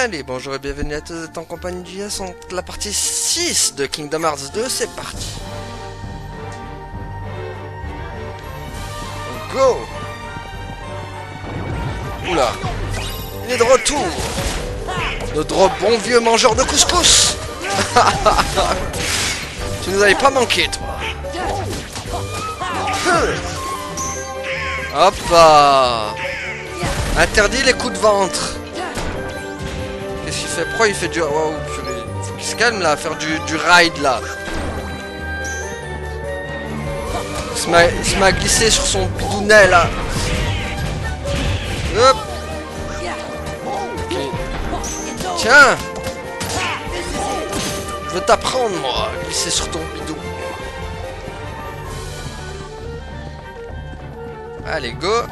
Allez, bonjour et bienvenue à tous, vous êtes en compagnie du Yes, on la partie 6 de Kingdom Hearts 2, c'est parti. Go. Oula, il est de retour. Notre bon vieux mangeur de couscous. Tu nous avais pas manqué, toi. Hop là. Interdit les coups de ventre. Qu'est-ce qu'il fait? Pourquoi il fait du... Oh, purée. Faut qu'il se calme là, faire du ride là. Il se met à glisser sur son bidounet là. Hop. Okay. Tiens. Je veux t'apprendre moi, à glisser sur ton bidou. Allez, go.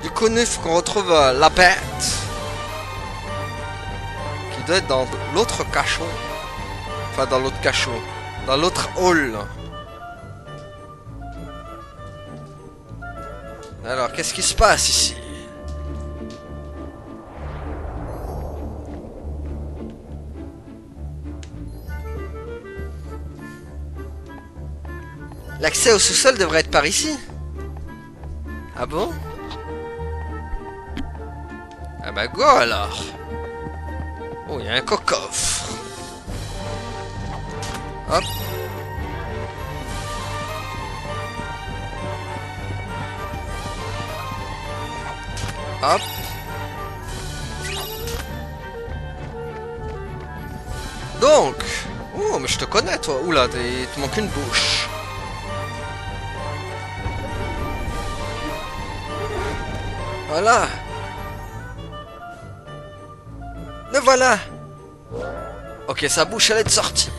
Du coup, il faut qu'on retrouve la bête. Qui doit être dans l'autre cachot. Enfin, dans l'autre cachot. Dans l'autre hall. Alors, qu'est-ce qui se passe ici? L'accès au sous-sol devrait être par ici. Ah bon? Ah bah go alors. Oh, il y a un coffre. Hop. Hop. Donc. Oh, mais je te connais toi. Oula, il te manque une bouche. Voilà. Le voilà. Ok, sa bouche elle est sortie.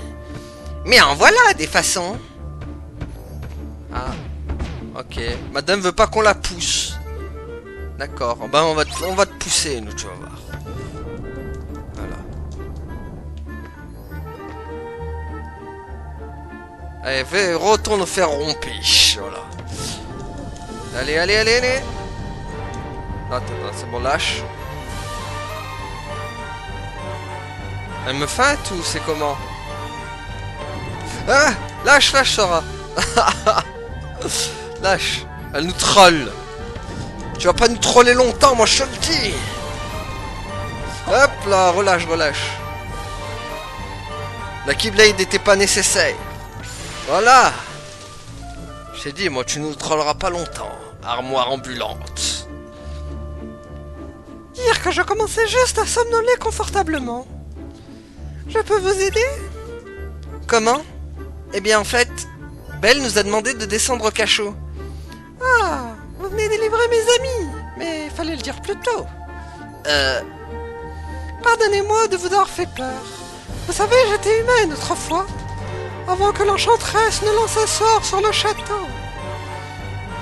Mais en voilà des façons. Ah. Ok. Madame veut pas qu'on la pousse. D'accord. Ben on va te pousser, nous, tu vas voir. Voilà. Allez, retourne faire rompiche. Voilà. Allez, allez, allez, allez. Attends, c'est bon, lâche. Elle me feinte ou c'est comment? Ah! Lâche, lâche, Sora. Lâche. Elle nous troll. Tu vas pas nous troller longtemps, moi je te le dis. Hop là, relâche, relâche. La Keyblade n'était pas nécessaire. Voilà. Je t'ai dit, moi tu nous trolleras pas longtemps. Armoire ambulante. Dire que je commençais juste à somnoler confortablement. Je peux vous aider? Comment? Eh bien en fait, Belle nous a demandé de descendre au cachot. Ah, vous venez délivrer mes amis, mais il fallait le dire plus tôt. Pardonnez-moi de vous avoir fait peur. Vous savez, j'étais humaine autrefois, avant que l'enchanteresse ne lance un sort sur le château.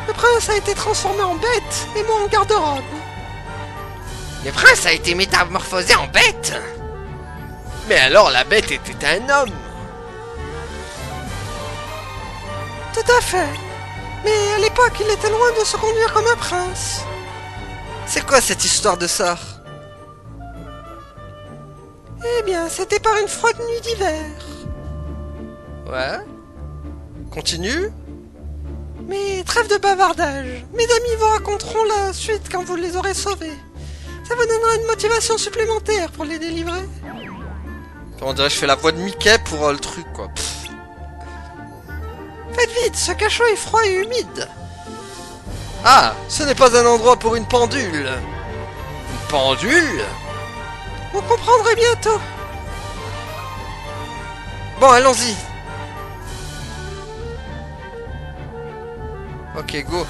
Le prince a été transformé en bête et moi en garde-robe. Le prince a été métamorphosé en bête? Mais alors la bête était un homme. Tout à fait. Mais à l'époque, il était loin de se conduire comme un prince. C'est quoi cette histoire de sort? Eh bien, c'était par une froide nuit d'hiver. Ouais. Continue. Mais trêve de bavardage. Mes amis vous raconteront la suite quand vous les aurez sauvés. Ça vous donnera une motivation supplémentaire pour les délivrer. Comment dirais-je, je fais la voix de Mickey pour le truc, quoi. Pff. Faites vite, ce cachot est froid et humide. Ah, ce n'est pas un endroit pour une pendule. Une pendule? Vous comprendrez bientôt. Bon, allons-y. Ok, go.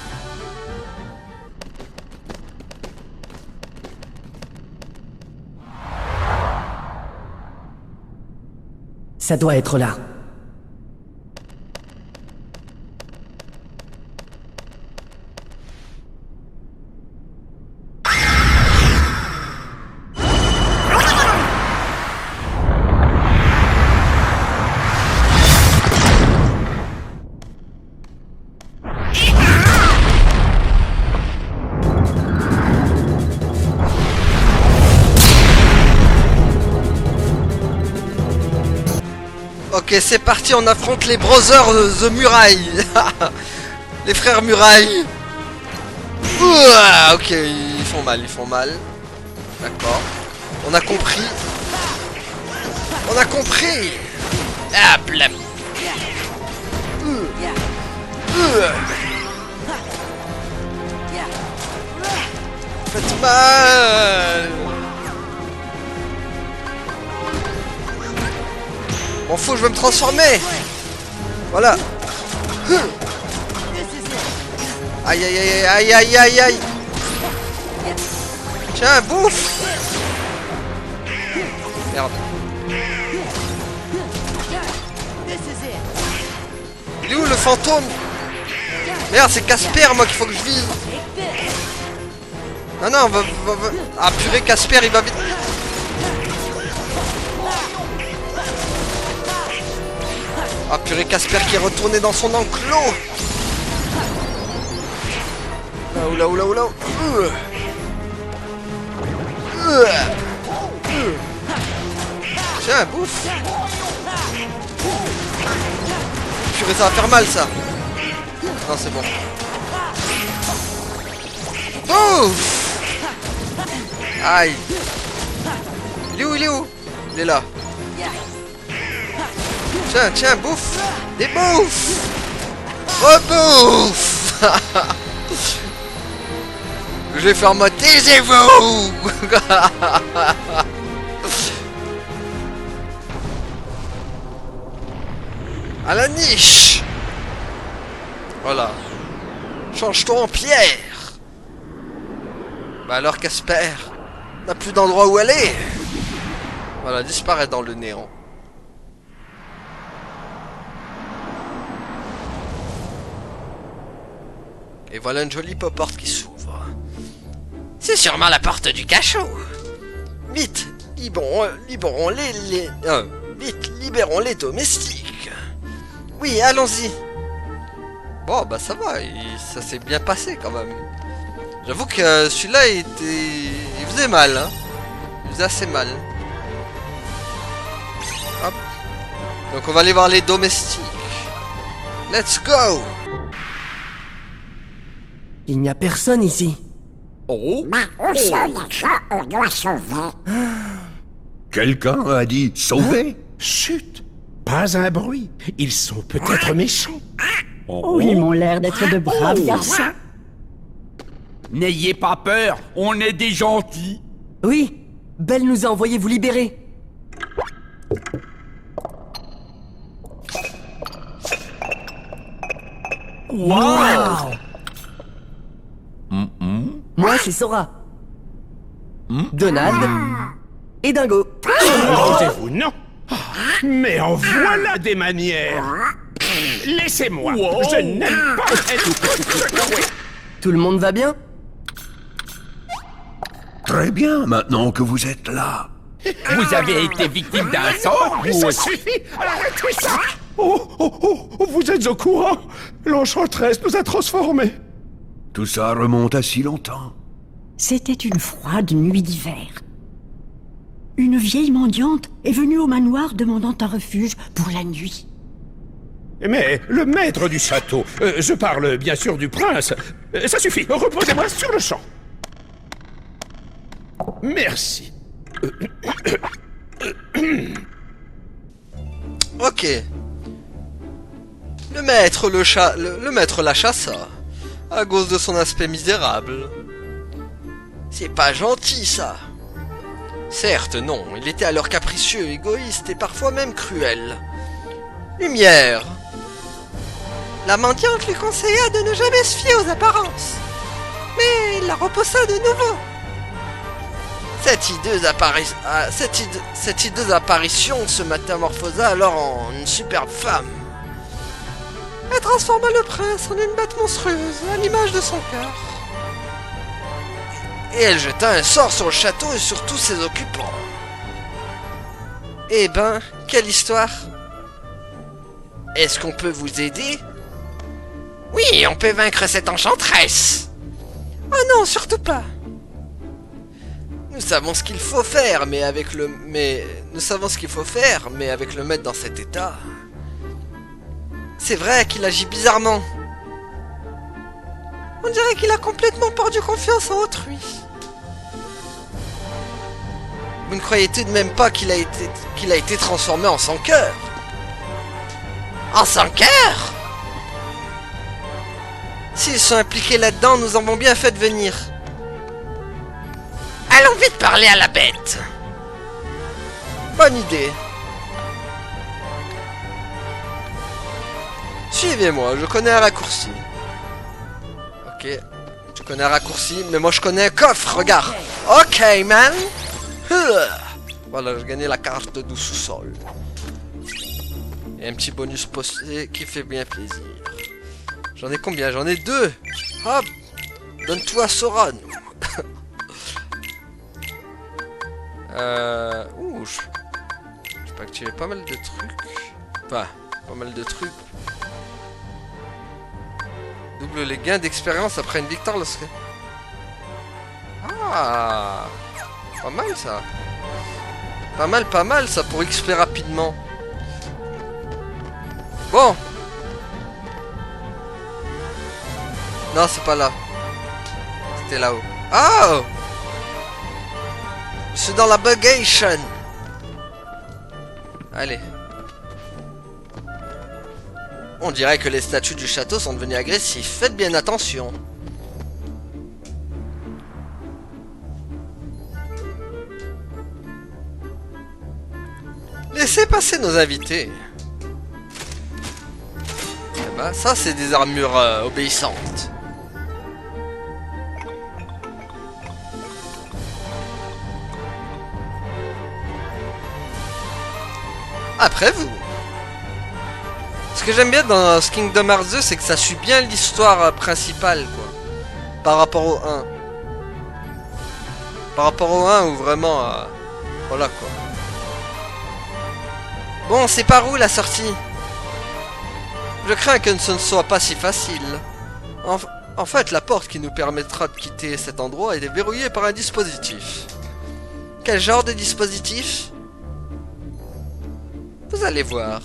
Ça doit être là. Ok, c'est parti, on affronte les Brothers The Muraille. Les frères Muraille. Ouah, ok, ils font mal, ils font mal. D'accord. On a compris. On a compris. Ah, blam. Faites mal. M'en fous, je vais me transformer. Voilà. Aïe aïe aïe aïe aïe aïe aïe. Tiens, bouffe. Merde. Il est où le fantôme? Merde, c'est Casper moi qu'il faut que je vise. Non non, va. Ah purée, Casper il va vite. Ah purée, Casper qui est retourné dans son enclos. Oula oula oula. Tiens, bouffe. Purée, ça va faire mal ça. Non, c'est bon. Bouffe. Aïe. Il est où? Il est où? Il est là. Tiens, tiens, bouffe. Des bouffes. Rebouffe. Je vais faire moi, taisez-vous. À la niche. Voilà. Change-toi en pierre. Bah alors Casper n'a plus d'endroit où aller. Voilà, disparaît dans le néant. Et voilà une jolie porte qui s'ouvre. C'est sûrement la porte du cachot. Vite, libérons les domestiques. Oui, allons-y. Bon, bah ça va, ça s'est bien passé quand même. J'avoue que celui-là, il faisait mal, hein. Il faisait assez mal. Hop. Donc on va aller voir les domestiques. Let's go. Il n'y a personne ici. Oh. On doit sauver. Quelqu'un a dit sauver. Chut! Pas un bruit. Ils sont peut-être méchants. Oh, ils m'ont l'air d'être de braves garçons. N'ayez pas peur, on est des gentils. Oui, Belle nous a envoyé vous libérer. Wow. Moi, c'est Sora. Donald. Et Dingo. Entendez-vous, non? Mais en voilà des manières. Laissez-moi. Je n'aime pas être... Tout le monde va bien? Très bien, maintenant que vous êtes là. Vous avez été victime d'un sort Mais ça suffit! Arrêtez ça! Oh, vous êtes au courant? L'enchanteresse nous a transformés. Tout ça remonte à si longtemps. C'était une froide nuit d'hiver. Une vieille mendiante est venue au manoir demandant un refuge pour la nuit. Mais le maître du château, je parle bien sûr du prince, ça suffit, reposez-moi sur le champ. Merci. Ok. Le maître la chassa, à cause de son aspect misérable. C'est pas gentil, ça. Certes, non, il était alors capricieux, égoïste et parfois même cruel. Lumière. La mendiante lui conseilla de ne jamais se fier aux apparences. Mais il la repoussa de nouveau. Cette hideuse apparition se métamorphosa alors en une superbe femme. Elle transforma le prince en une bête monstrueuse, à l'image de son cœur. Et elle jeta un sort sur le château et sur tous ses occupants. Eh ben, quelle histoire! Est-ce qu'on peut vous aider? Oui, on peut vaincre cette enchanteresse! Oh non, surtout pas! Nous savons ce qu'il faut faire, mais avec le maître dans cet état... C'est vrai qu'il agit bizarrement. On dirait qu'il a complètement perdu confiance en autrui. Vous ne croyez tout de même pas qu'il a été transformé en sans cœur? En sans cœur? S'ils sont impliqués là-dedans, nous avons bien fait de venir. Allons vite parler à la bête. Bonne idée. Suivez-moi, je connais un raccourci. Ok, tu connais un raccourci, mais moi je connais un coffre, regarde. Ok, man. Voilà, j'ai gagné la carte du sous-sol. Et un petit bonus posté qui fait bien plaisir. J'en ai combien? J'en ai 2. Hop. Donne-toi Sora, nous. Ouh, je peux activer pas mal de trucs. Enfin, pas mal de trucs. Double les gains d'expérience après une victoire lorsque... Ah, pas mal ça. Pas mal ça pour XP rapidement. Bon. Non, c'est pas là. C'était là-haut. Oh! Je suis dans la bugation. Allez. On dirait que les statues du château sont devenus agressifs. Faites bien attention. Laissez passer nos invités. Eh ben, ça, c'est des armures obéissantes. Après vous. Ce que j'aime bien dans ce Kingdom Hearts 2, c'est que ça suit bien l'histoire principale, quoi. Par rapport au 1. Par rapport au 1, où vraiment... voilà, quoi. Bon, c'est par où la sortie? Je crains que ce ne soit pas si facile. En fait, la porte qui nous permettra de quitter cet endroit est verrouillée par un dispositif. Quel genre de dispositif? Vous allez voir.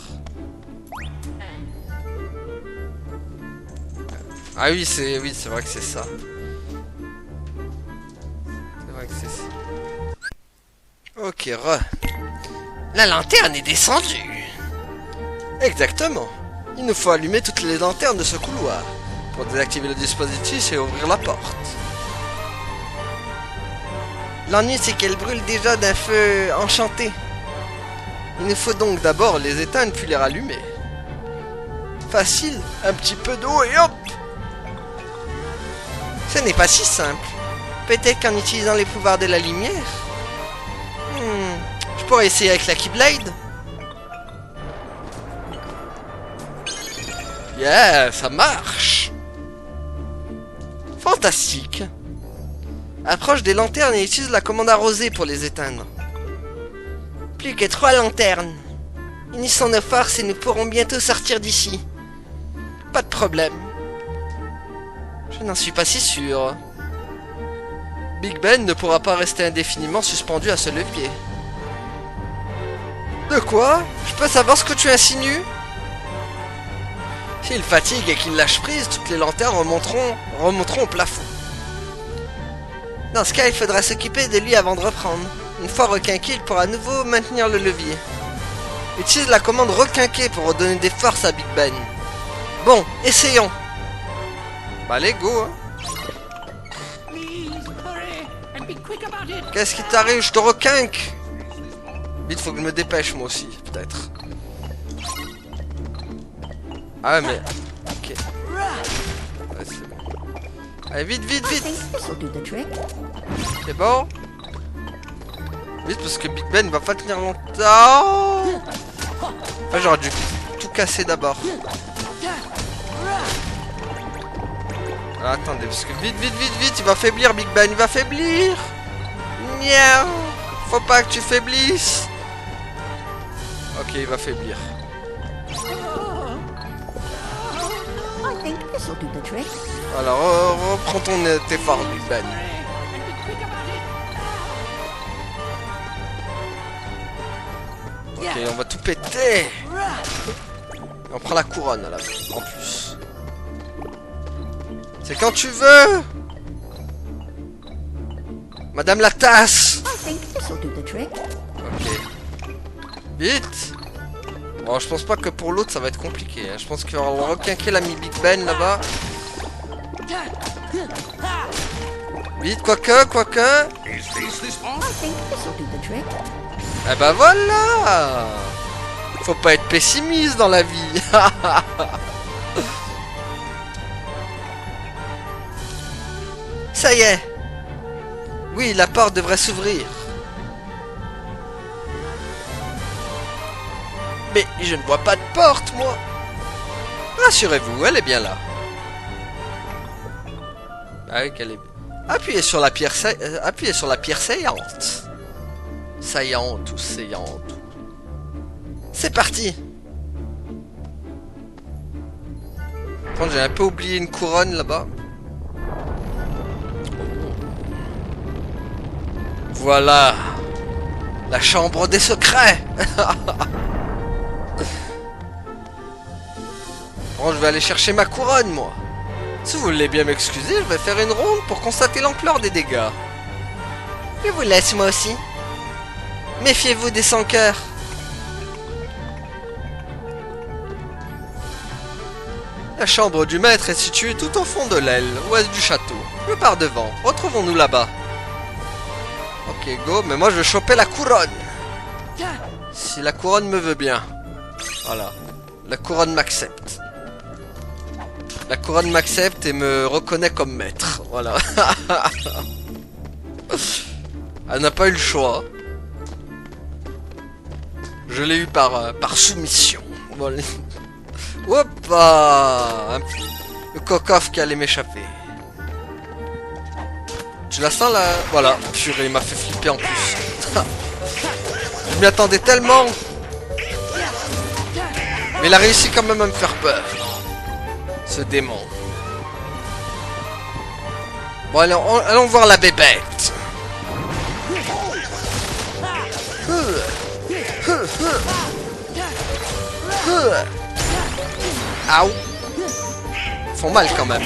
Ah oui, c'est vrai que c'est ça. C'est vrai que c'est ça. Ok, la lanterne est descendue. Exactement. Il nous faut allumer toutes les lanternes de ce couloir pour désactiver le dispositif et ouvrir la porte. L'ennui, c'est qu'elle brûle déjà d'un feu enchanté. Il nous faut donc d'abord les éteindre puis les rallumer. Facile, un petit peu d'eau et hop! Ce n'est pas si simple. Peut-être qu'en utilisant les pouvoirs de la lumière... je pourrais essayer avec la Keyblade. Yeah, ça marche. Fantastique. Approche des lanternes et utilise la commande arrosée pour les éteindre. Plus que 3 lanternes. Unissons nos forces et nous pourrons bientôt sortir d'ici. Pas de problème. Je n'en suis pas si sûr. Big Ben ne pourra pas rester indéfiniment suspendu à ce levier. De quoi? Je peux savoir ce que tu insinues? S'il fatigue et qu'il lâche prise, toutes les lanternes remonteront au plafond. Dans ce cas, il faudra s'occuper de lui avant de reprendre. Une fois requinqué, il pourra à nouveau maintenir le levier. Utilise la commande requinquer pour redonner des forces à Big Ben. Bon, essayons. Bah allez, go hein. Qu'est-ce qui t'arrive? Je te requinque. Vite, faut que je me dépêche moi aussi, peut-être. Ah mais... Ok. Ouais, c'est bon. Allez, vite, vite, vite. C'est bon? Vite, parce que Big Ben va pas tenir longtemps. Ah, j'aurais dû tout casser d'abord. Ah, attendez, parce que vite, vite, vite, vite, il va faiblir Big Ben, il va faiblir. Miaou. Faut pas que tu faiblisses. Ok, il va faiblir. Alors, reprends tes forces, Big Ben. Ok, on va tout péter. On prend la couronne là, en plus. C'est quand tu veux. Madame la tasse. Ok. Vite. Bon, je pense pas que pour l'autre ça va être compliqué. Hein. Je pense qu'on va requinquer l'ami Big Ben là-bas. Vite, quoique. Eh ben voilà. Faut pas être pessimiste dans la vie. Ça y est. Oui, la porte devrait s'ouvrir. Mais je ne vois pas de porte, moi. Rassurez-vous, elle est bien là. Ah oui, qu'elle est... Appuyez sur la pierre saillante. Saillante ou saillante. C'est parti. Par contre, j'ai un peu oublié une couronne là-bas. Voilà. La chambre des secrets. Bon, je vais aller chercher ma couronne, moi. Si vous voulez bien m'excuser, je vais faire une ronde pour constater l'ampleur des dégâts. Je vous laisse, moi aussi. Méfiez-vous des sans-cœurs. La chambre du maître est située tout au fond de l'aile, ouest du château. Je pars devant. Retrouvons-nous là-bas. Ok, go, mais moi je veux choper la couronne. Si la couronne me veut bien. Voilà. La couronne m'accepte. La couronne m'accepte et me reconnaît comme maître. Voilà. Elle n'a pas eu le choix. Je l'ai eu par soumission. Voilà. Hoppa. Le coq-off qui allait m'échapper. Tu la sens là? Voilà. Purée, il m'a fait flipper en plus. Je m'y attendais tellement. Mais il a réussi quand même à me faire peur. Ce démon. Bon, allons voir la bébête. Aouh. Ils font mal quand même.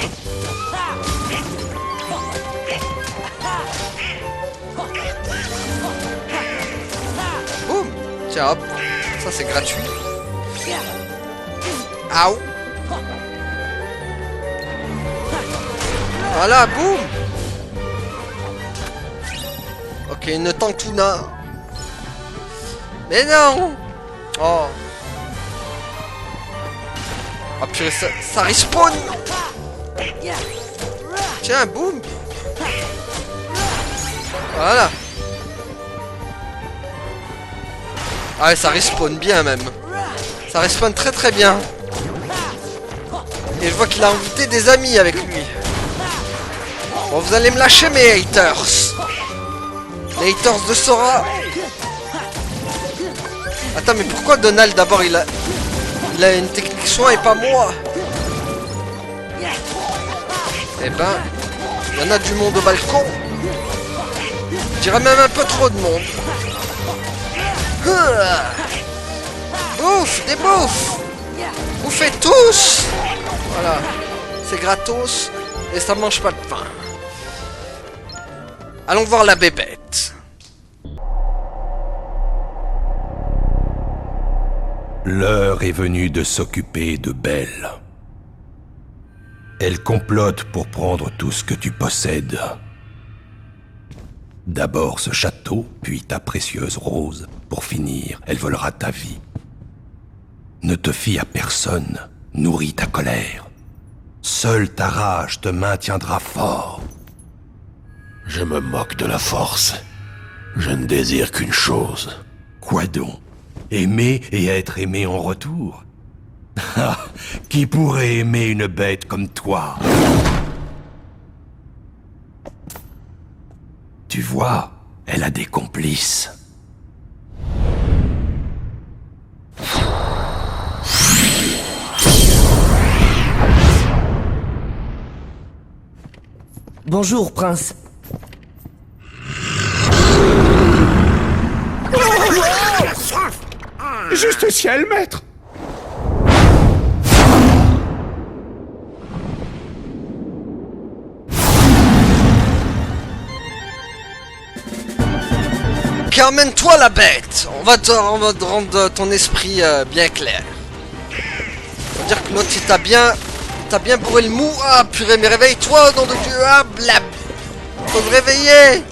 Boum. Tiens, hop. Ça, c'est gratuit. Aouh. Voilà, boum. Ok, une tantuna. Mais non. Oh. Oh purée, ça respawn. Tiens, boum. Voilà. Ah ouais, ça respawn bien même. Ça respawn très très bien. Et je vois qu'il a invité des amis avec lui. Bon, vous allez me lâcher mes haters. Les haters de Sora. Attends, mais pourquoi Donald d'abord il a une technique soin et pas moi? Eh ben, il y en a du monde au balcon. Je dirais même un peu trop de monde. Bouffe, des bouffes. Bouffez tous. Voilà, c'est gratos et ça mange pas de pain. Allons voir la bébête. L'heure est venue de s'occuper de Belle. Elle complote pour prendre tout ce que tu possèdes. D'abord ce château, puis ta précieuse rose. Pour finir, elle volera ta vie. Ne te fie à personne, nourris ta colère. Seule ta rage te maintiendra fort. Je me moque de la force. Je ne désire qu'une chose. Quoi donc? Aimer et être aimé en retour? Ah, qui pourrait aimer une bête comme toi? Tu vois, elle a des complices. Bonjour, prince. Juste ciel, maître. Ok, emmène-toi la bête. On va te rendre ton esprit bien clair. Faut dire que l'autre, il t'a bien bourré le mou. Ah, purée, mais réveille-toi, nom de Dieu. Ah, blab. Faut me réveiller.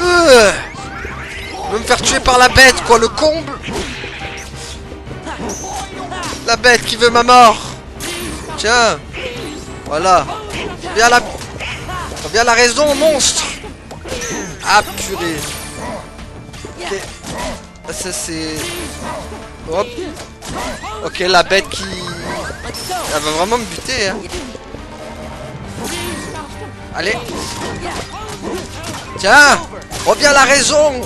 Je vais me faire tuer par la bête, quoi, le comble. La bête qui veut ma mort. Tiens. Voilà. Reviens à la raison, monstre. Ah, purée. Ok. Ça, c'est... Hop. Ok, la bête qui... Elle va vraiment me buter, hein. Allez. Tiens. Reviens à la raison.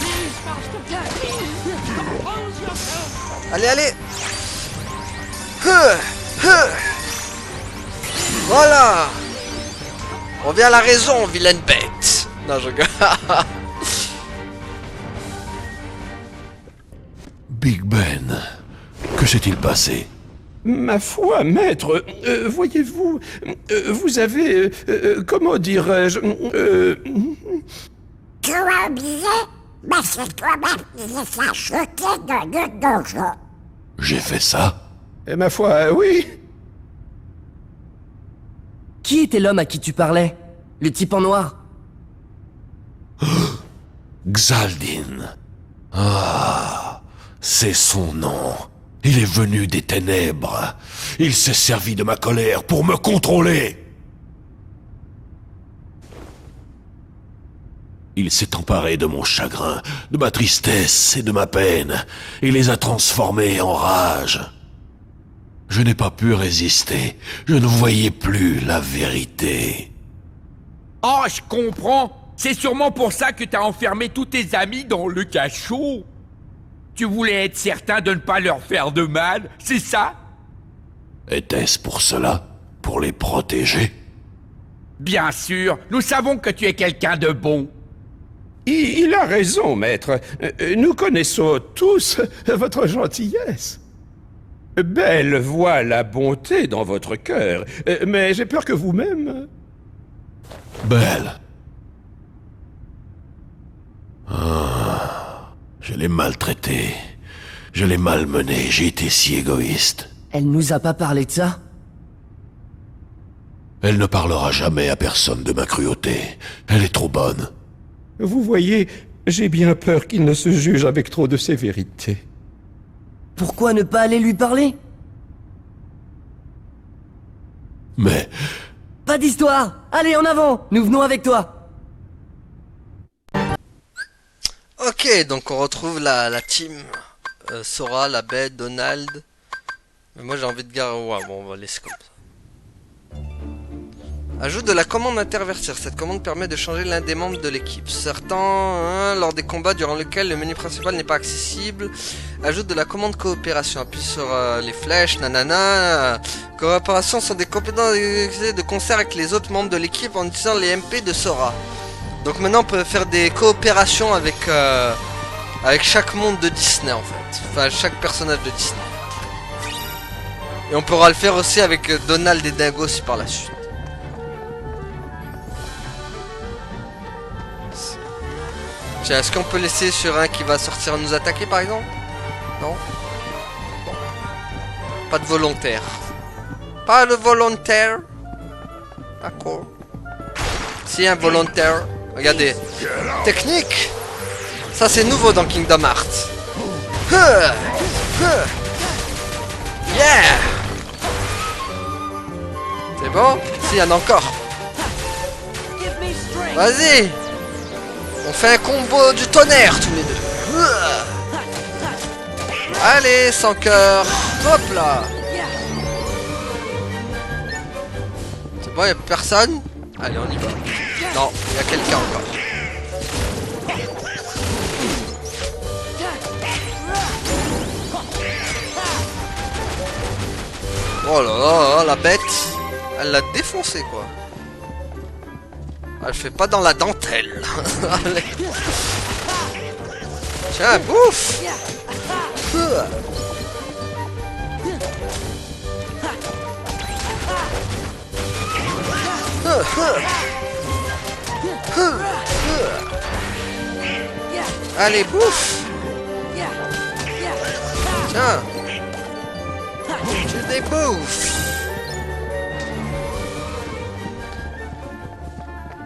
Allez, allez. Voilà. Reviens à la raison, vilaine bête. Non, je rigole. Big Ben, que s'est-il passé? Ma foi, maître, voyez-vous, vous avez, comment dirais-je, Tu as oublié? Mais c'est toi-même qui les as jetés dans le donjon. J'ai fait ça? ma foi, oui. Qui était l'homme à qui tu parlais? Le type en noir? Xaldin. Ah, c'est son nom. Il est venu des ténèbres. Il s'est servi de ma colère pour me contrôler. Il s'est emparé de mon chagrin, de ma tristesse et de ma peine, et les a transformés en rage. Je n'ai pas pu résister. Je ne voyais plus la vérité. Oh, je comprends. C'est sûrement pour ça que t'as enfermé tous tes amis dans le cachot. Tu voulais être certain de ne pas leur faire de mal, c'est ça? Était-ce pour cela? Pour les protéger? Bien sûr, nous savons que tu es quelqu'un de bon. Il a raison, maître. Nous connaissons tous votre gentillesse. Belle voit la bonté dans votre cœur, mais j'ai peur que vous-même... Belle. Ah, je l'ai maltraitée. Je l'ai malmenée. J'ai été si égoïste. Elle nous a pas parlé de ça? Elle ne parlera jamais à personne de ma cruauté. Elle est trop bonne. Vous voyez, j'ai bien peur qu'il ne se juge avec trop de sévérité. Pourquoi ne pas aller lui parler? Mais... Pas d'histoire! Allez, en avant! Nous venons avec toi! Ok, donc on retrouve la team. Sora, la bête, Donald. Mais moi j'ai envie de garer... Ouais, bon, on va laisser comme ça. Ajoute de la commande intervertir. Cette commande permet de changer l'un des membres de l'équipe. Certains, lors des combats durant lesquels le menu principal n'est pas accessible. Ajoute de la commande coopération. Appuie sur les flèches, nanana. Coopération sont des compétences de concert avec les autres membres de l'équipe en utilisant les MP de Sora. Donc maintenant on peut faire des coopérations avec chaque monde de Disney en fait. Enfin chaque personnage de Disney. Et on pourra le faire aussi avec Donald et Dingo aussi par la suite. Tiens, est-ce qu'on peut laisser sur un qui va sortir nous attaquer par exemple? Non? Bon. Pas de volontaire. Pas de volontaire. D'accord. Si, un volontaire. Regardez. Technique. Ça c'est nouveau dans Kingdom Hearts. Yeah. C'est bon? Si, il y en a encore. Vas-y. On fait un combo du tonnerre tous les deux. Allez, sans cœur. Hop là. C'est bon, y'a personne? Allez, on y va. Non, il y a quelqu'un encore. Oh là là, la bête. Elle l'a défoncé quoi. Elle fait pas dans la dentelle. Allez. Tiens, bouffe. Allez, bouffe. Tiens. Tu débouffes.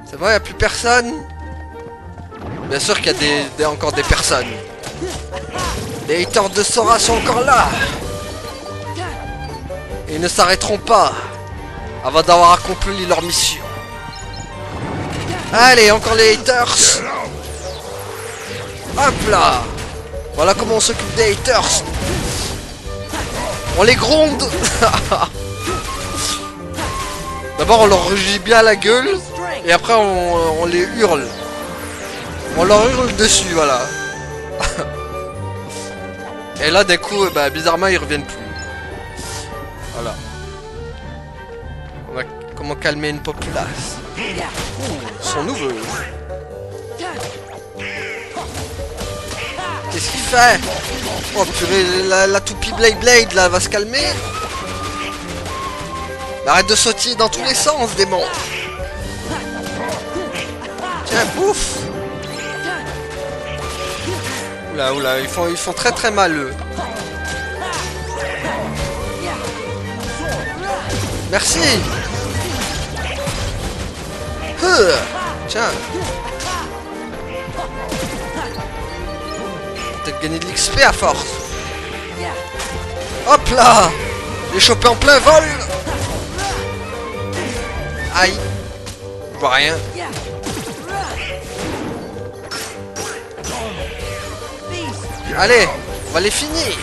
C'est vrai, il n'y a plus personne. Bien sûr qu'il y a encore des personnes. Les haters de Sora sont encore là. Et ils ne s'arrêteront pas avant d'avoir accompli leur mission. Allez, encore les haters. Hop là. Voilà comment on s'occupe des haters. On les gronde. D'abord on leur rugit bien la gueule. Et après on les hurle. On leur hurle dessus, voilà. Et là d'un coup, bah, bizarrement ils reviennent plus. Voilà. On va comment calmer une populace. Son nouveau. Qu'est-ce qu'il fait? Oh purée, la toupie Blade là va se calmer. Arrête de sautiller dans tous les sens, démon. Tiens, bouffe. Oula, ils font très très mal eux. Merci. Tiens. Peut-être gagner de l'XP à force. Hop là. Les choper en plein vol. Aïe. Je vois rien. Allez, on va les finir.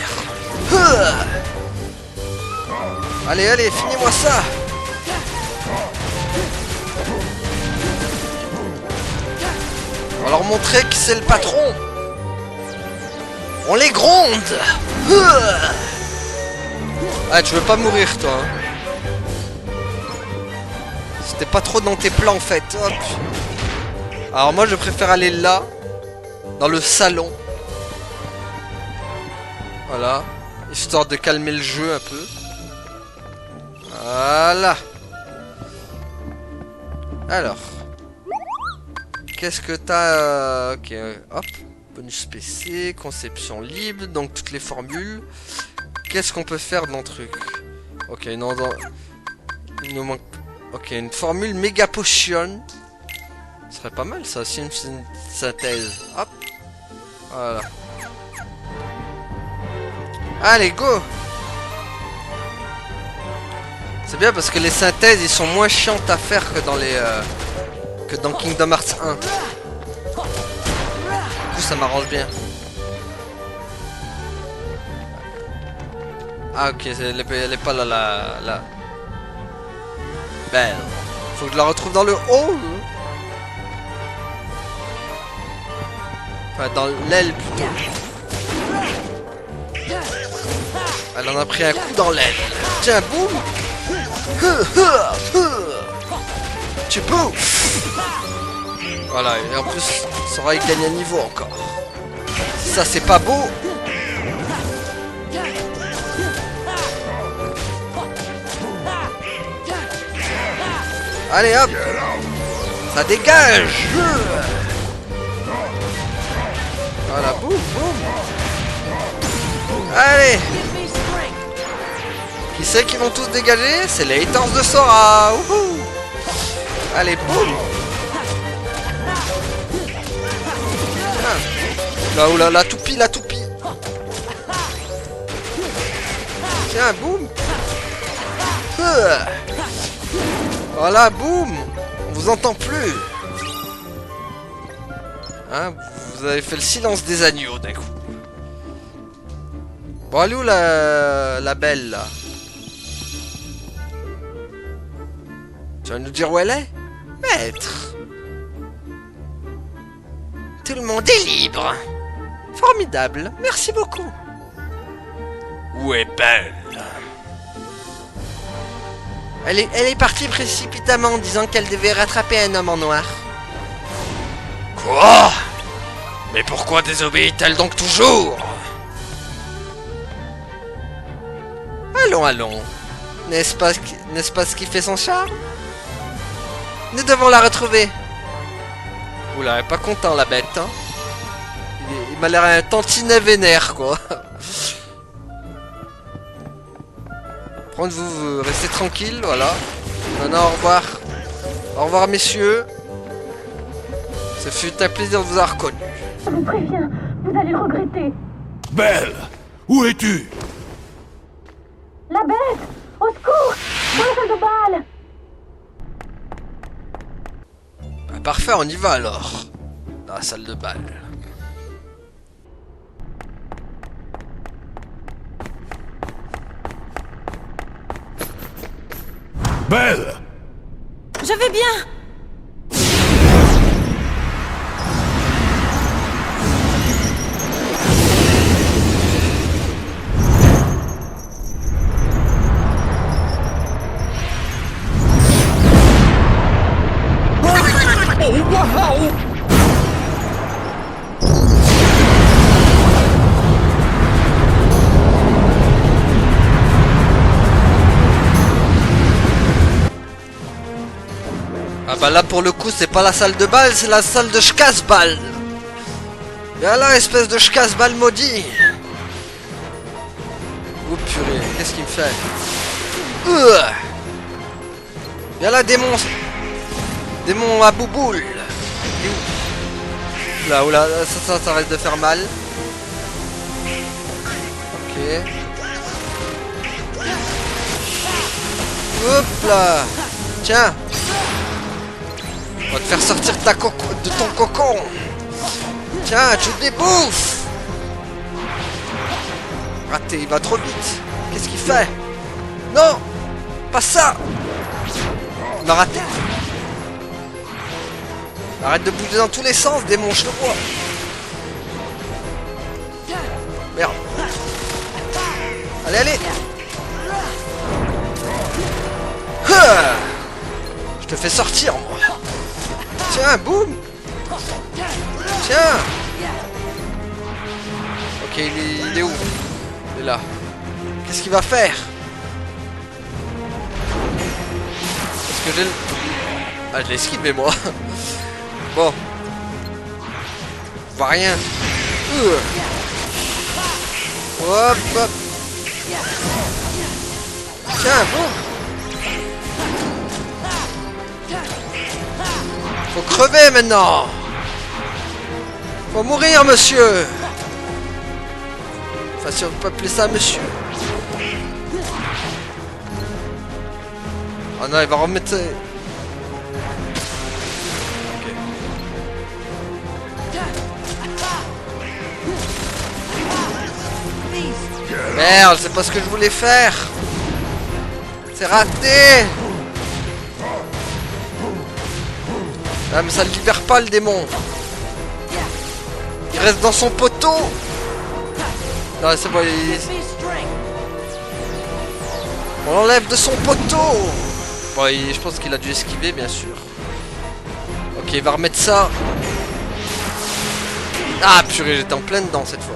Allez, finis-moi ça. On va leur montrer qui c'est le patron. On les gronde. Ah, tu veux pas mourir, toi. C'était pas trop dans tes plans, en fait. Hop. Alors moi, je préfère aller là, dans le salon. Voilà, histoire de calmer le jeu un peu. Voilà. Alors. Qu'est-ce que t'as ok, hop. Bonus PC, conception libre, donc toutes les formules. Qu'est-ce qu'on peut faire dans le truc? Ok, non, il nous manque... Ok, une formule méga potion. Ce serait pas mal ça aussi, une synthèse. Hop. Voilà. Allez, go! C'est bien parce que les synthèses, ils sont moins chiantes à faire que dans les... que dans Kingdom Hearts 1. Du coup, ça m'arrange bien. Ah, ok, elle est pas là, là. Belle. Faut que je la retrouve dans le haut. Enfin, dans l'aile plutôt. Elle en a pris un coup dans l'aile. Tiens, boum. Tu bouffes. Voilà, et en plus, Sora il gagne un niveau encore. Ça, c'est pas beau. Allez, hop. Ça dégage. Voilà, boum, boum. Allez. Qui c'est qui vont tous dégager? C'est les haters de Sora. Wouhou. Allez, boum. Là, oula, la toupie. Tiens, boum. Voilà, boum. On vous entend plus. Hein, vous avez fait le silence des agneaux d'un coup. Bon, elle est où la belle là? Tu vas nous dire où elle est? Maître. Tout le monde est libre. Formidable, merci beaucoup. Où est Belle? Elle est partie précipitamment en disant qu'elle devait rattraper un homme en noir. Quoi? Mais pourquoi désobéit-elle donc toujours? Allons. N'est-ce pas ce qui fait son charme? Nous devons la retrouver. Oula, elle est pas content la bête, hein. Il m'a l'air un tantinet vénère, quoi. Vous restez tranquille, voilà. Maintenant, au revoir. Au revoir, messieurs. Ça fut un plaisir de vous avoir reconnu. Je vous préviens, vous allez le regretter. Belle, où es-tu? La bête! Au secours! Dans la salle de bal! Bah, parfait, on y va alors. Dans la salle de bal. Belle! Je vais bien! Ah bah là pour le coup c'est pas la salle de bal, c'est la salle de schkassball. Viens là espèce de schkassball maudit. Oh purée, qu'est-ce qu'il me fait? Viens là démon. Démon à bouboule. Là, oula, ça risque de faire mal. Ok. Hop là. Tiens. On va te faire sortir de ton cocon. Tiens, tu te débouffes. Raté, il va trop vite. Qu'est-ce qu'il fait? Non. Pas ça. Il m'a raté. Arrête de bouger dans tous les sens, démon, je te vois. Merde. Allez, allez. Je te fais sortir, moi. Tiens, boum. Tiens. Ok, il est où? Il est là. Qu'est-ce qu'il va faire? Est-ce que j'ai le... Ah, je l'ai esquivé, moi. Bon. Pas rien. Hop, hop. Tiens, bon. Faut crever maintenant. Faut mourir, monsieur. Enfin, si on peut appeler ça monsieur. Oh non, il va remettre... Merde, c'est pas ce que je voulais faire. C'est raté. Ah mais ça le libère pas le démon. Il reste dans son poteau. Non c'est bon, on l'enlève de son poteau. Bon, je pense qu'il a dû esquiver bien sûr. Ok, il va remettre ça. Ah purée, j'étais en pleine dedans cette fois.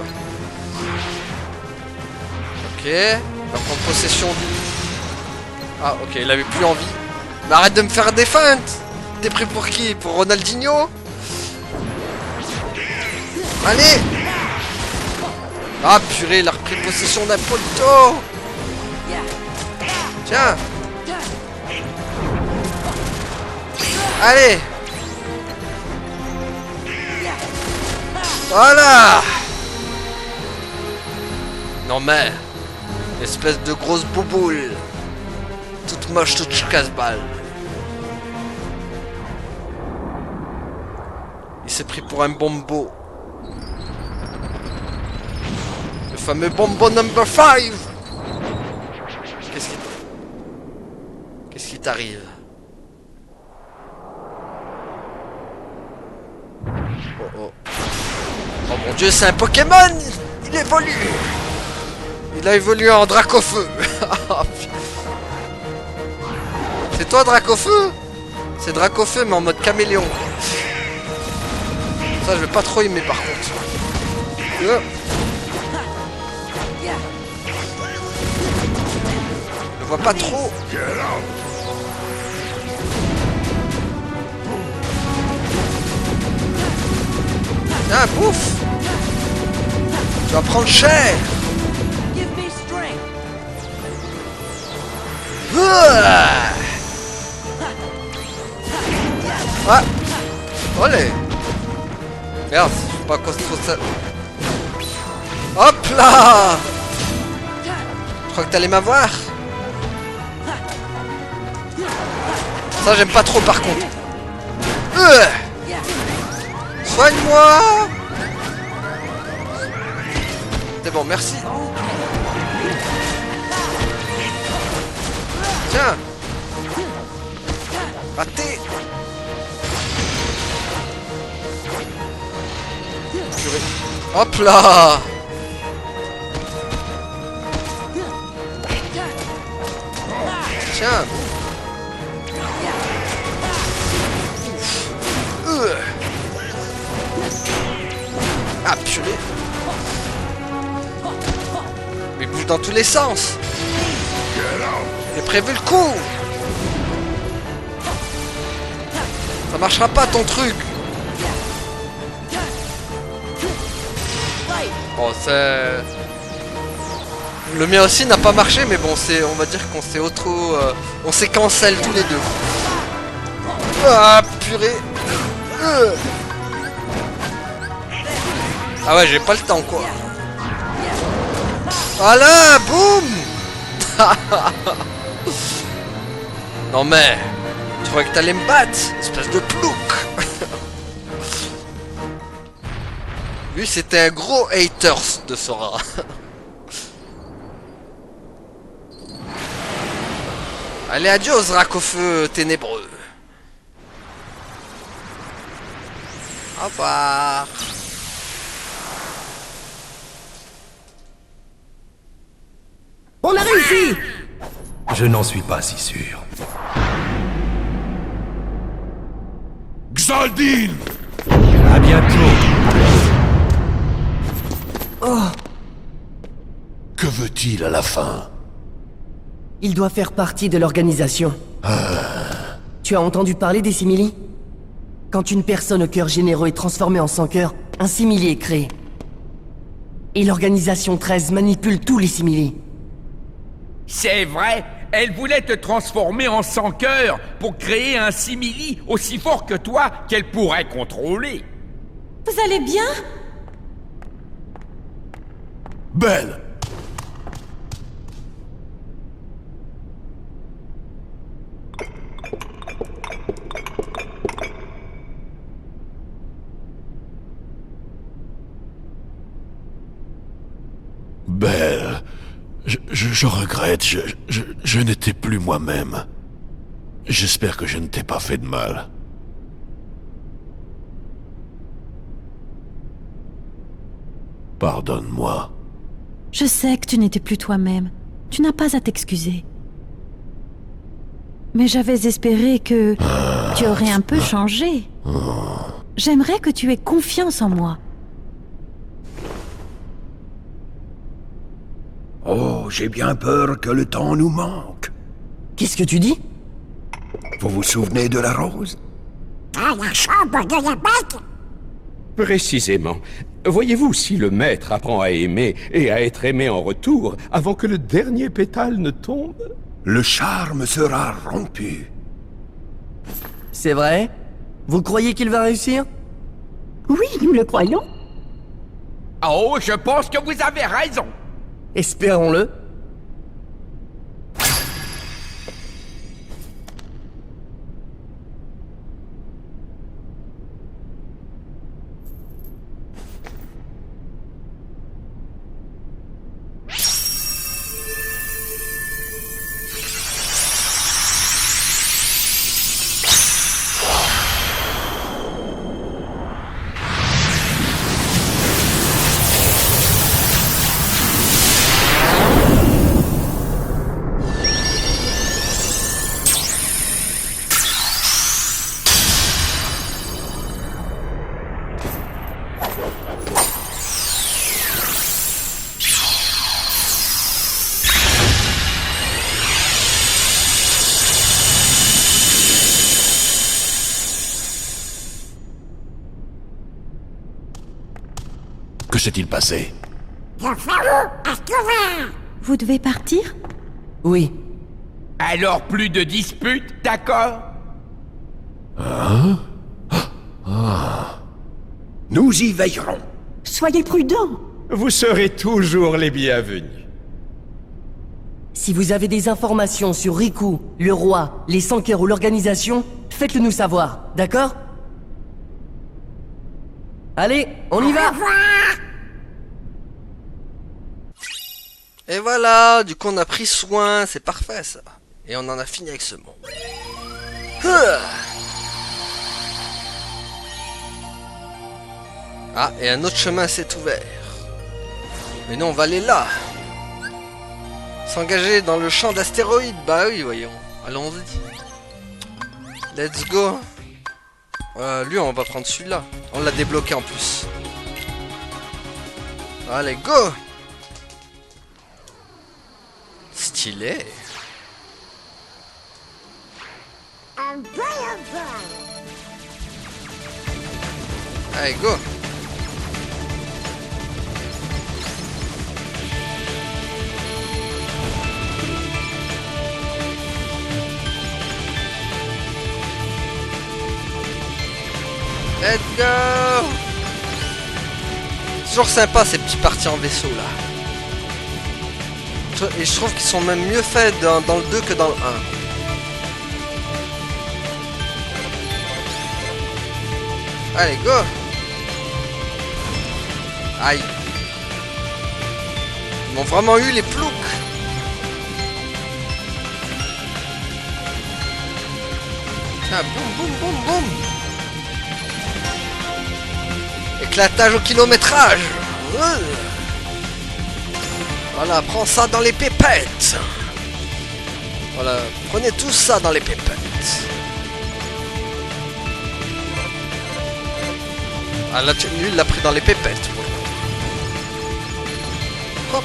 Ok, il va prendre possession du... Ah ok, il avait plus envie. Mais arrête de me faire des feintes. T'es pris pour qui? Pour Ronaldinho? Allez. Ah purée, il a repris possession d'un poteau. Tiens. Allez. Voilà. Non mais... Espèce de grosse bouboule. Toute moche, toute casse-balle. Il s'est pris pour un bombo. Le fameux bombo number 5. Qu'est-ce qui t'arrive? Oh oh. Oh mon dieu, c'est un Pokémon. Il évolue. Il a évolué en Dracofeu. C'est toi Dracofeu? C'est Dracofeu mais en mode caméléon. Ça je vais pas trop aimer par contre. Je le vois pas trop. Ah bouffe. vas prendre cher. Ah. Olé. Merde, je sais pas à quoi trop ça. Hop là. Je crois que t'allais m'avoir. Ça j'aime pas trop par contre. Soigne-moi. C'est bon, merci. Tiens. Raté. Purée. Hop là. Tiens. Ah purée. Mais il bouge dans tous les sens. J'ai prévu le coup. Ça marchera pas ton truc. Bon c'est... Le mien aussi n'a pas marché mais bon c'est... On va dire qu'on s'est on s'est cancel tous les deux. Ah purée. Ah ouais j'ai pas le temps quoi. Voilà, boum. Non mais... Tu croyais que t'allais me battre, espèce de plouc. Lui c'était un gros haters de Sora. Allez adios Rac au feu ténébreux. Au revoir. On a réussi! Je n'en suis pas si sûr. Xaldine! À bientôt. Que veut-il à la fin? Il doit faire partie de l'organisation. Tu as entendu parler des simili? Quand une personne au cœur généreux est transformée en sans-cœur, un simili est créé. Et l'organisation 13 manipule tous les simili. C'est vrai, elle voulait te transformer en sans-cœur pour créer un simili aussi fort que toi qu'elle pourrait contrôler. Vous allez bien? Belle! Belle, je regrette, je n'étais plus moi-même. J'espère que je ne t'ai pas fait de mal. Pardonne-moi. Je sais que tu n'étais plus toi-même. Tu n'as pas à t'excuser. Mais j'avais espéré que tu aurais un peu changé. J'aimerais que tu aies confiance en moi. Oh, j'ai bien peur que le temps nous manque. Qu'est-ce que tu dis? Vous vous souvenez de la rose? À la chambre de la bête? Précisément. Voyez-vous si le maître apprend à aimer et à être aimé en retour avant que le dernier pétale ne tombe? Le charme sera rompu. C'est vrai? Vous croyez qu'il va réussir? Oui, nous le croyons. Oh, je pense que vous avez raison. Espérons-le. Que s'est-il passé? Je fais où? À ce va? Vous devez partir? Oui. Alors plus de disputes, d'accord? Nous y veillerons. Soyez prudents. Vous serez toujours les bienvenus. Si vous avez des informations sur Riku, le roi, les 100 cœurs ou l'organisation, faites-le nous savoir, d'accord? Allez, on y va! Et voilà, du coup on a pris soin, c'est parfait ça. Et on en a fini avec ce monde. Ah, et un autre chemin s'est ouvert. Mais non, on va aller là. S'engager dans le champ d'astéroïdes. Bah oui, voyons. Allons-y. Let's go. Lui, on va prendre celui-là. On l'a débloqué en plus. Allez, go. Stylé. Allez, go. Let's go. Toujours sympa ces petits parties en vaisseau là. Et je trouve qu'ils sont même mieux faits dans le 2 que dans le 1. Allez, go. Aïe. Ils m'ont vraiment eu les ploucs. Tiens, boum, boum, boum, boum. Éclatage au kilométrage. Voilà, prends ça dans les pépettes. Voilà, prenez tout ça dans les pépettes. Ah là, lui, il l'a pris dans les pépettes. Hop.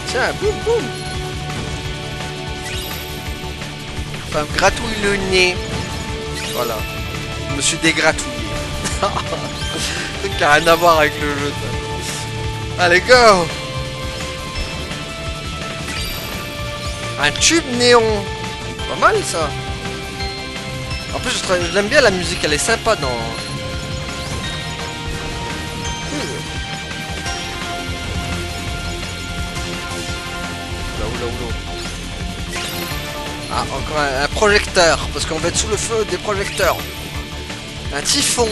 Tiens, boum, boum. Ça me gratouille le nez. Voilà. Je me suis dégratouillé. Truc qui n'a rien à voir avec le jeu. Allez, go. Un tube néon. Pas mal ça. En plus, je l'aime bien la musique, elle est sympa dans... Oula. Ah, encore un projecteur, parce qu'on va être sous le feu des projecteurs. Un typhon.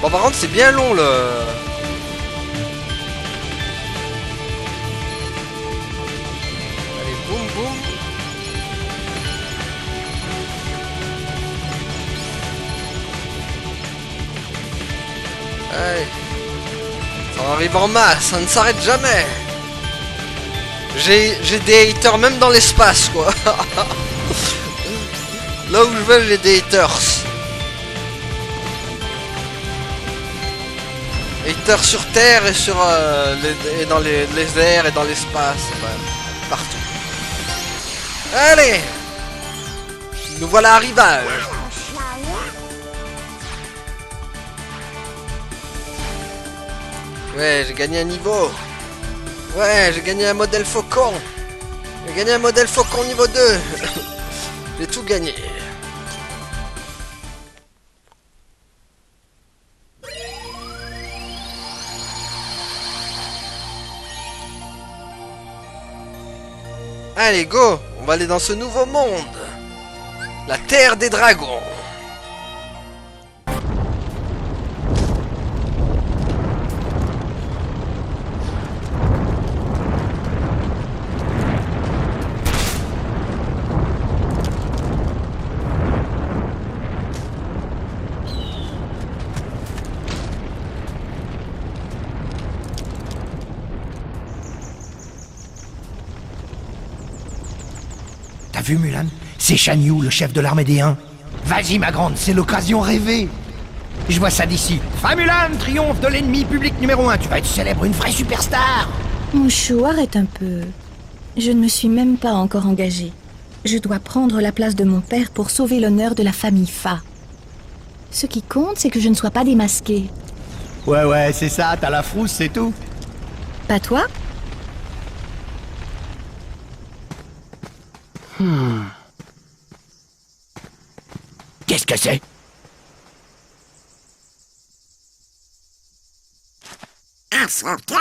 Bon, par contre, c'est bien long le... Allez, boum, boum. Allez. Ça arrive en masse, ça ne s'arrête jamais. J'ai des haters même dans l'espace, quoi. Là où je vais, j'ai des haters. Haters sur Terre et sur et dans les airs et dans l'espace, partout. Allez, nous voilà à arrivage. Ouais, j'ai gagné un niveau. Ouais, j'ai gagné un modèle faucon. J'ai gagné un modèle faucon niveau 2. J'ai tout gagné. Allez, go. On va aller dans ce nouveau monde. La terre des dragons. T'as vu, Mulan? C'est Shan Yu, le chef de l'armée des Huns. Vas-y, ma grande, c'est l'occasion rêvée. Je vois ça d'ici. Fin Mulan, triomphe de l'ennemi public numéro 1. Tu vas être célèbre, une vraie superstar. Mon chou, arrête un peu. Je ne me suis même pas encore engagée. Je dois prendre la place de mon père pour sauver l'honneur de la famille Fa. Ce qui compte, c'est que je ne sois pas démasquée. Ouais, c'est ça, t'as la frousse, c'est tout. Pas toi? Qu'est-ce que c'est? Un socket?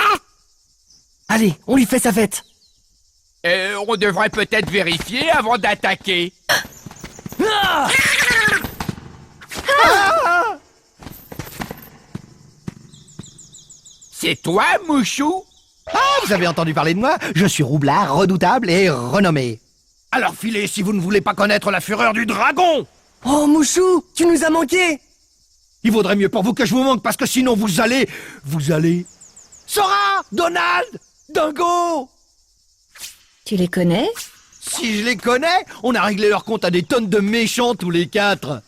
Allez, on lui fait sa fête. On devrait peut-être vérifier avant d'attaquer. C'est toi, Mouchou? Ah, vous avez entendu parler de moi? Je suis roublard, redoutable et renommé. Alors filez si vous ne voulez pas connaître la fureur du dragon! Oh, Mouchou, tu nous as manqué. Il vaudrait mieux pour vous que je vous manque parce que sinon vous allez... Sora! Donald! Dingo! Tu les connais? Si je les connais, on a réglé leur compte à des tonnes de méchants tous les 4.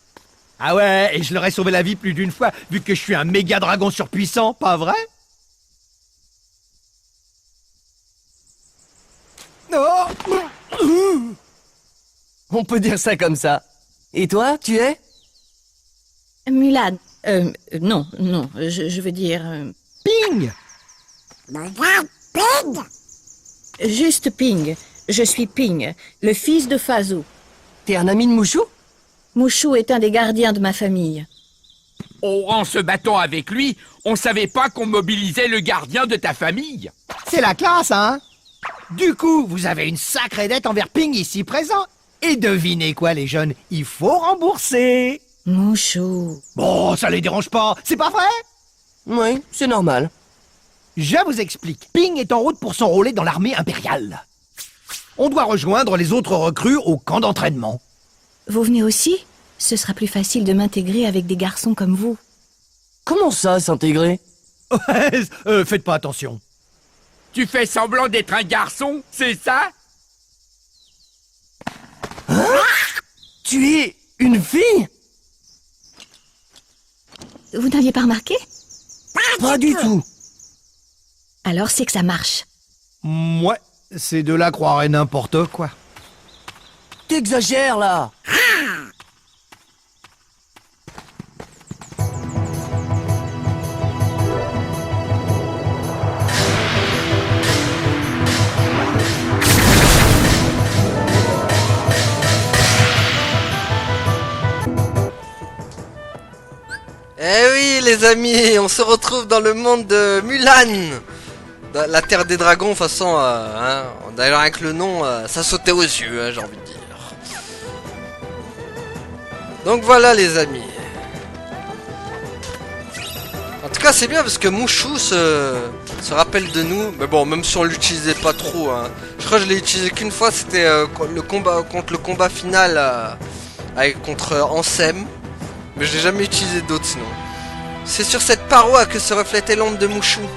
Ah ouais, et je leur ai sauvé la vie plus d'une fois vu que je suis un méga dragon surpuissant, pas vrai? Oh! On peut dire ça comme ça. Et toi, tu es? Mulan. Non, je veux dire... Ping! Regarde, Ping! Juste Ping. Je suis Ping, le fils de Fazou. T'es un ami de Mouchou? Mouchou est un des gardiens de ma famille. En se battant avec lui, on savait pas qu'on mobilisait le gardien de ta famille. C'est la classe, hein? Du coup, vous avez une sacrée dette envers Ping ici présent. Et devinez quoi, les jeunes? Il faut rembourser. Mouchou. Bon, ça les dérange pas, c'est pas vrai? Oui, c'est normal. Je vous explique. Ping est en route pour s'enrôler dans l'armée impériale. On doit rejoindre les autres recrues au camp d'entraînement. Vous venez aussi? Ce sera plus facile de m'intégrer avec des garçons comme vous. Comment ça, s'intégrer? Faites pas attention. Tu fais semblant d'être un garçon, c'est ça? Tu es une fille? Vous n'aviez pas remarqué? Pas du tout. Alors c'est que ça marche. Ouais, ces deux-là croiraient n'importe quoi. T'exagères, là. Eh oui les amis, on se retrouve dans le monde de Mulan, la terre des dragons. De toute façon, d'ailleurs avec le nom, ça sautait aux yeux, hein, j'ai envie de dire. Donc voilà les amis. En tout cas c'est bien parce que Mouchou se rappelle de nous. Mais bon, même si on l'utilisait pas trop, hein. Je crois que je l'ai utilisé qu'une fois, c'était le combat final contre Ansem. Mais je l'ai jamais utilisé d'autres sinon. C'est sur cette paroi que se reflétait l'ombre de Mouchou.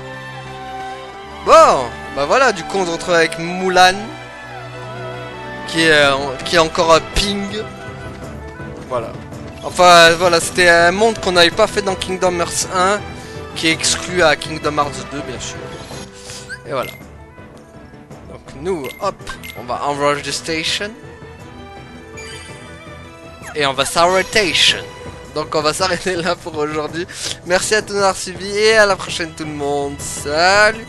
Bon, bah voilà, du coup on se retrouve avec Mulan. Qui est encore un Ping. Voilà. Enfin voilà, c'était un monde qu'on n'avait pas fait dans Kingdom Hearts 1. Qui est exclu à Kingdom Hearts 2 bien sûr. Et voilà. Donc nous, hop, on va enroger the station. Et on va s'arrêtation. Donc on va s'arrêter là pour aujourd'hui. Merci à tous d'avoir suivi et à la prochaine tout le monde. Salut!